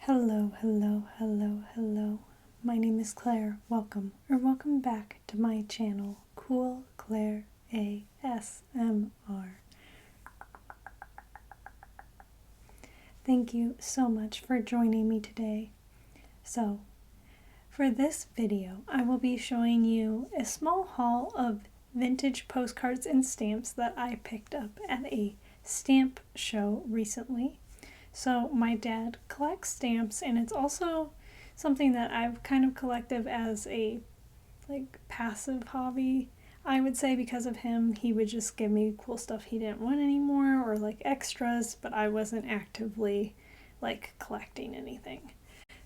Hello, hello, hello, hello. My name is Claire. Welcome back to my channel, Cool Claire ASMR. Thank you so much for joining me today. So, for this video, I will be showing you a small haul of vintage postcards and stamps that I picked up at a stamp show recently. So my dad collects stamps, and it's also something that I've kind of collected as a passive hobby, I would say. Because of him, he would just give me cool stuff he didn't want anymore, or extras, but I wasn't actively collecting anything.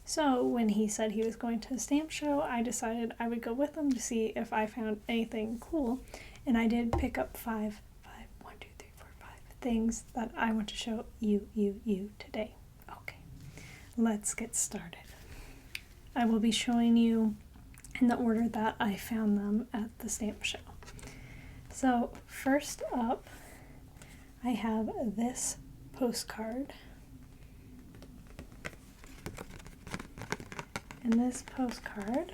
So when he said he was going to a stamp show, I decided I would go with him to see if I found anything cool, and I did pick up five things that I want to show you today. Okay, let's get started. I will be showing you in the order that I found them at the stamp show. So first up, I have this postcard. And this postcard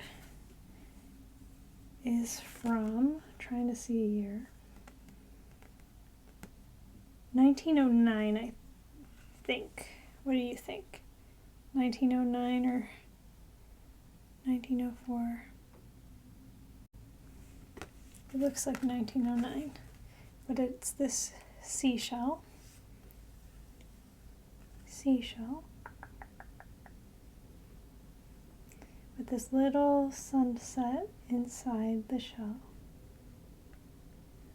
is from, trying to see a year, 1909, I think. What do you think? 1909 or 1904? It looks like 1909, but it's this seashell with this little sunset inside the shell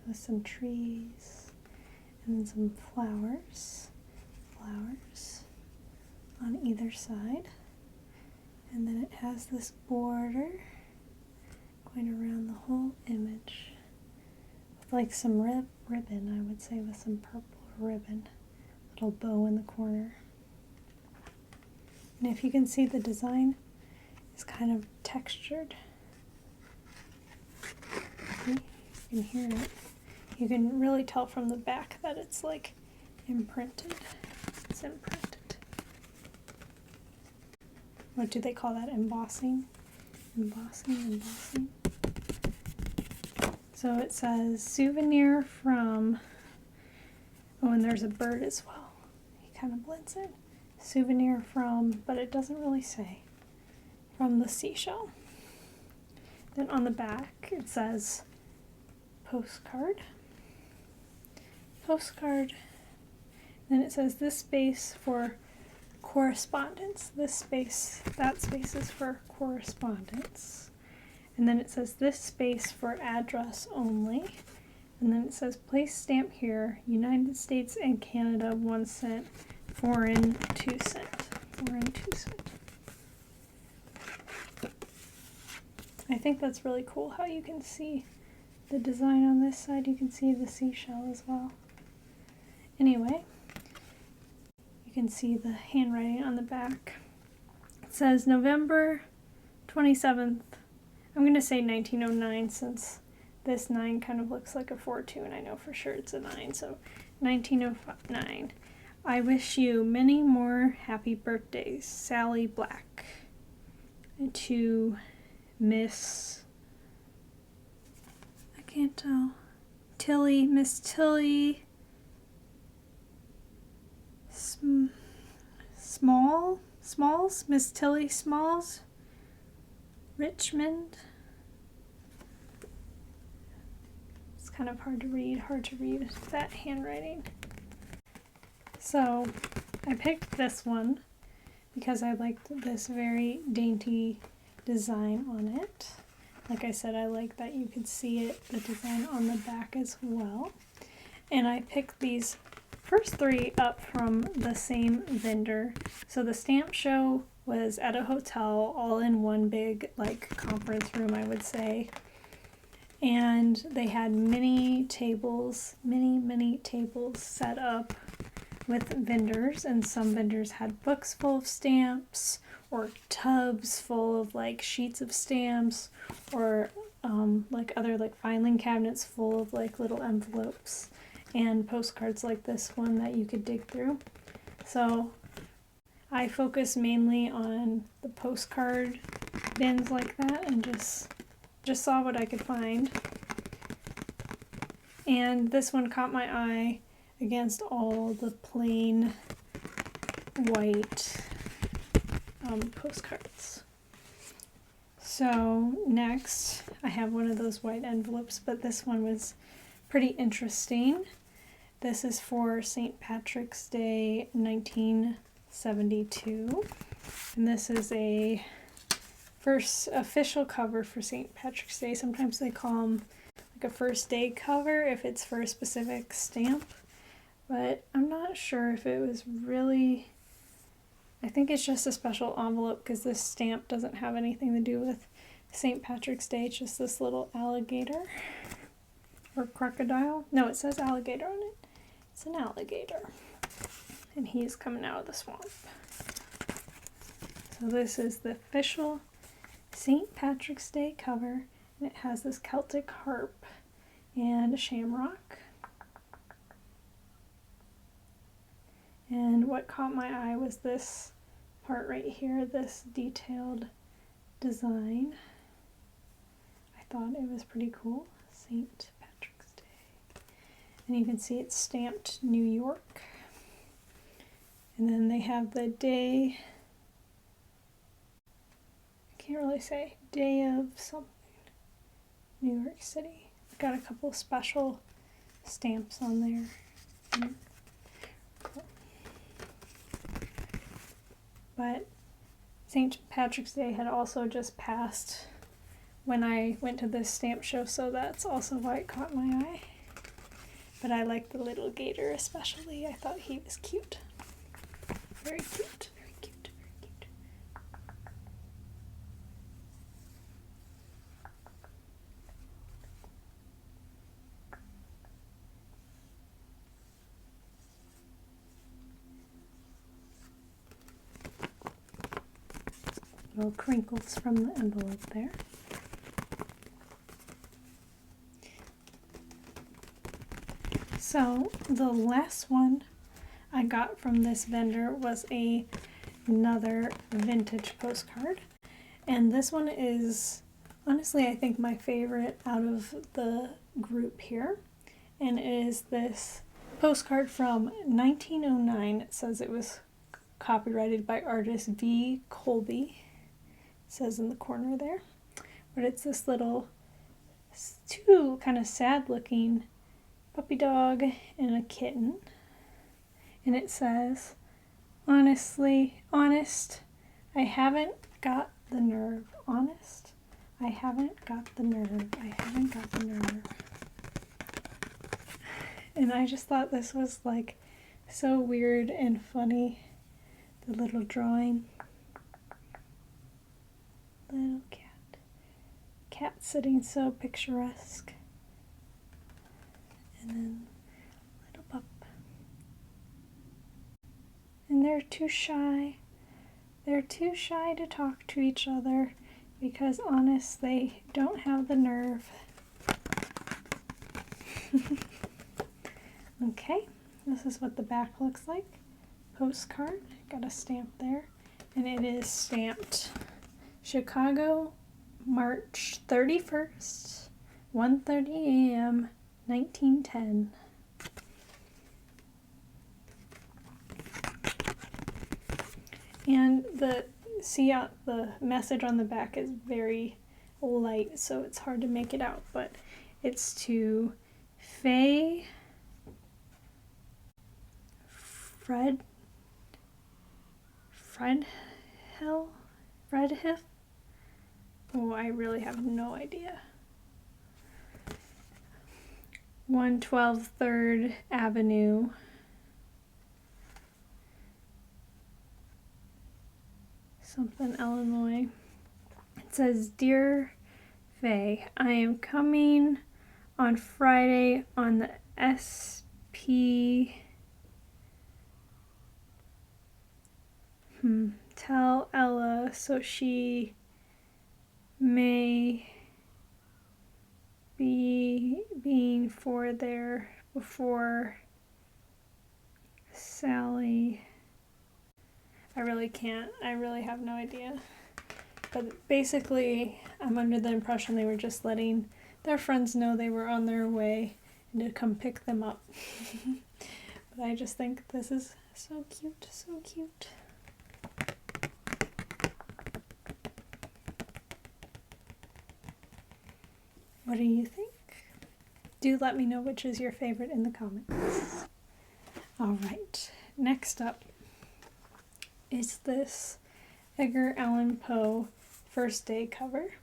with some trees and then some flowers on either side. And then it has this border going around the whole image with some ribbon, I would say, with some purple ribbon, little bow in the corner. And if you can see, the design is kind of textured. You can hear it. You can really tell from the back that it's imprinted. It's imprinted. What do they call that? Embossing? Embossing. So it says souvenir from, and there's a bird as well. He kind of blends in. Souvenir from, but it doesn't really say, from the seashell. Then on the back it says postcard. Then it says this space for correspondence. That space is for correspondence. And then it says this space for address only. And then it says place stamp here, United States and Canada 1 cent, foreign 2 cent. I think that's really cool how you can see the design on this side. You can see the seashell as well. Anyway, you can see the handwriting on the back. It says November 27th. I'm going to say 1909, since this 9 kind of looks like a 4-2, and I know for sure it's a 9, so 1909. I wish you many more happy birthdays, Sally Black. And to Miss, I can't tell, Miss Tilly Smalls, Miss Tilly Smalls, Richmond. It's kind of hard to read that handwriting. So I picked this one because I liked this very dainty design on it. Like I said, I like that you could see the design on the back as well. And I picked these first 3 up from the same vendor. So the stamp show was at a hotel, all in one big conference room, I would say. And they had many tables set up with vendors, and some vendors had books full of stamps, or tubs full of sheets of stamps, or other filing cabinets full of little envelopes and postcards like this one that you could dig through. So I focus mainly on the postcard bins like that and just saw what I could find. And this one caught my eye against all the plain white postcards. So next I have one of those white envelopes, but this one was pretty interesting. This is for St. Patrick's Day 1972, and this is a first official cover for St. Patrick's Day. Sometimes they call them like a first day cover if it's for a specific stamp, but I'm not sure if it was really, I think it's just a special envelope because this stamp doesn't have anything to do with St. Patrick's Day. It's just this little alligator or crocodile. No, it says alligator on it. It's an alligator, and he's coming out of the swamp. So this is the official St. Patrick's Day cover, and it has this Celtic harp and a shamrock. And what caught my eye was this part right here, this detailed design. I thought it was pretty cool. St. Patrick's Day. And you can see it's stamped New York. And then they have the day, I can't really say, day of something, New York City. Got a couple special stamps on there. Cool. But St. Patrick's Day had also just passed when I went to this stamp show, so that's also why it caught my eye. But I like the little gator especially. I thought he was cute. Very cute, very cute, very cute. Little crinkles from the envelope there. So the last one I got from this vendor was another vintage postcard, and this one is honestly I think my favorite out of the group here, and it is this postcard from 1909. It says it was copyrighted by artist V. Colby, it says in the corner there, but it's this little two kind of sad looking puppy dog and a kitten. And it says, honestly, honest, I haven't got the nerve. Honest, I haven't got the nerve. I haven't got the nerve. And I just thought this was like so weird and funny. The little drawing. Little cat. Cat sitting so picturesque. And then little pup. And they're too shy. They're too shy to talk to each other because, honest, they don't have the nerve. Okay, this is what the back looks like. Postcard, got a stamp there, and it is stamped Chicago, March 31st, 1:30 a.m., 1910. And the message on the back is very light, so it's hard to make it out, but it's to Faye Fredhiff. Oh, I really have no idea. 112 3rd Avenue. Something, Illinois. It says, Dear Faye, I am coming on Friday on the SP. Tell Ella so she may be being for there before Sally. I really can't. I really have no idea. But basically, I'm under the impression they were just letting their friends know they were on their way and to come pick them up. But I just think this is so cute, so cute. What do you think? Do let me know which is your favorite in the comments. All right, next up is this Edgar Allan Poe First Day cover.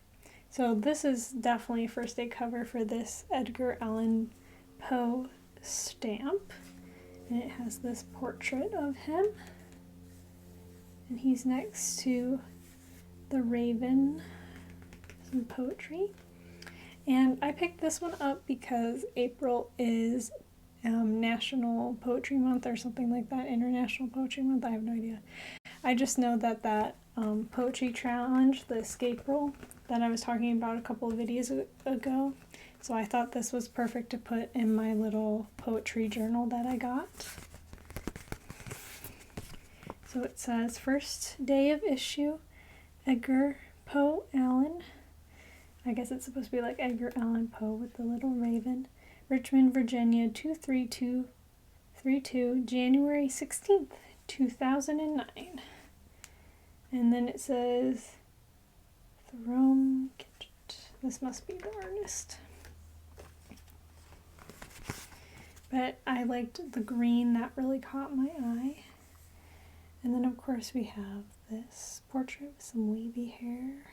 So this is definitely a first day cover for this Edgar Allan Poe stamp. And it has this portrait of him. And he's next to the raven, some poetry. And I picked this one up because April is National Poetry Month or something like that, International Poetry Month, I have no idea. I just know that poetry challenge, the escape roll, that I was talking about a couple of videos ago, so I thought this was perfect to put in my little poetry journal that I got. So it says, first day of issue, Edgar Poe Allen. I guess it's supposed to be like Edgar Allan Poe with the little raven. Richmond, Virginia, 23232, January 16th, 2009. And then it says, Throne Kitchett. This must be the artist. But I liked the green, that really caught my eye. And then of course we have this portrait with some wavy hair.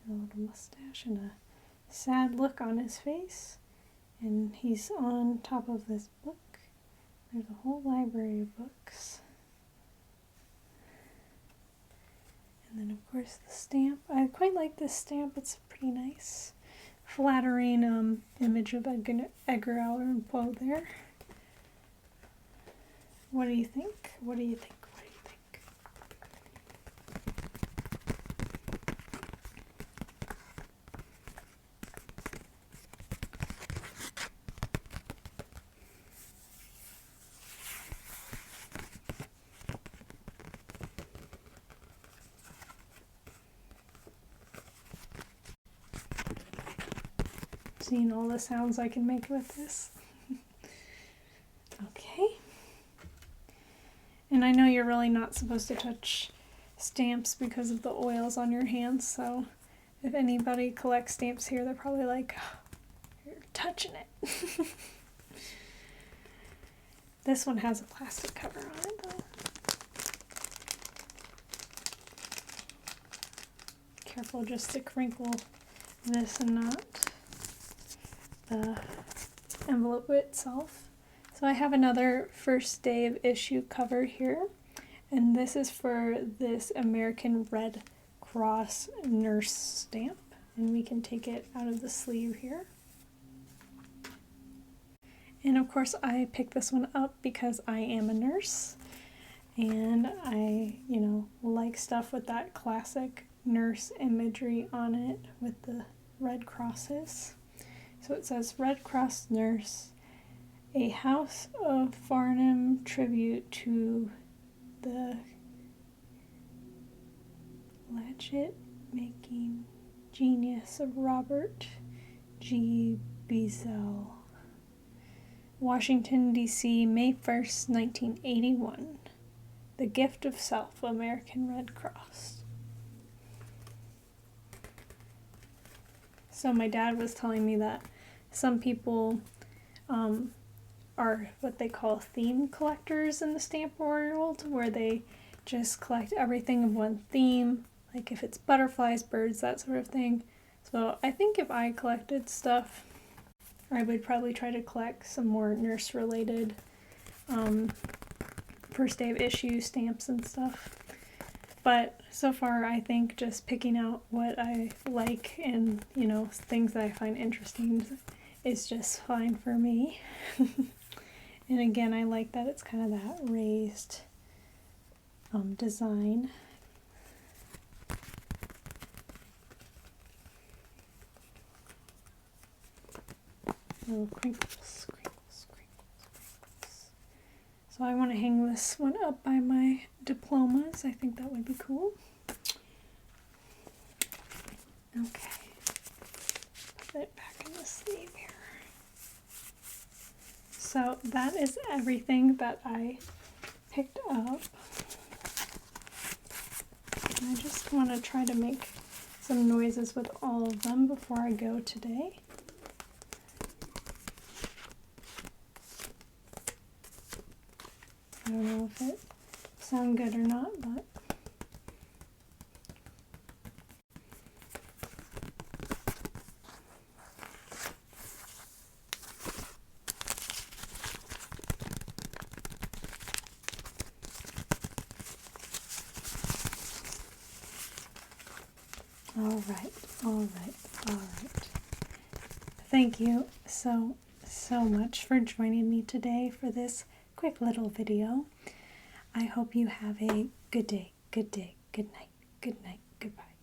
A little mustache and a sad look on his face. And he's on top of this book. There's a whole library of books. And then of course the stamp. I quite like this stamp. It's pretty nice. Flattering image of Edgar Allan Poe there. What do you think? What do you think? What do you think? Seeing all the sounds I can make with this. Okay. And I know you're really not supposed to touch stamps because of the oils on your hands, so if anybody collects stamps here, they're probably like, oh, you're touching it. This one has a plastic cover on it though. Careful just to crinkle this and not the envelope itself. So I have another first day of issue cover here, and this is for this American Red Cross nurse stamp, and we can take it out of the sleeve here. And of course I picked this one up because I am a nurse, and I, like stuff with that classic nurse imagery on it with the red crosses. So it says Red Cross Nurse, a House of Farnham tribute to the latchet-making genius of Robert G. Beazell. Washington, D.C., May 1st, 1981. The Gift of Self, American Red Cross. So my dad was telling me that some people are what they call theme collectors in the stamp world, where they just collect everything of one theme, like if it's butterflies, birds, that sort of thing. So I think if I collected stuff, I would probably try to collect some more nurse-related first day of issue stamps and stuff. But so far, I think just picking out what I like and, things that I find interesting is just fine for me. And again, I like that it's kind of that raised design. Little crinkles, crinkles, crinkles, crinkles. So I want to hang this one up by my diplomas. I think that would be cool. Okay. Put it back in the sleeve here. So that is everything that I picked up. I just want to try to make some noises with all of them before I go today. I don't know if it sounds good or not, but all right. Thank you so much for joining me today for this quick little video. I hope you have a good day, good night, goodbye.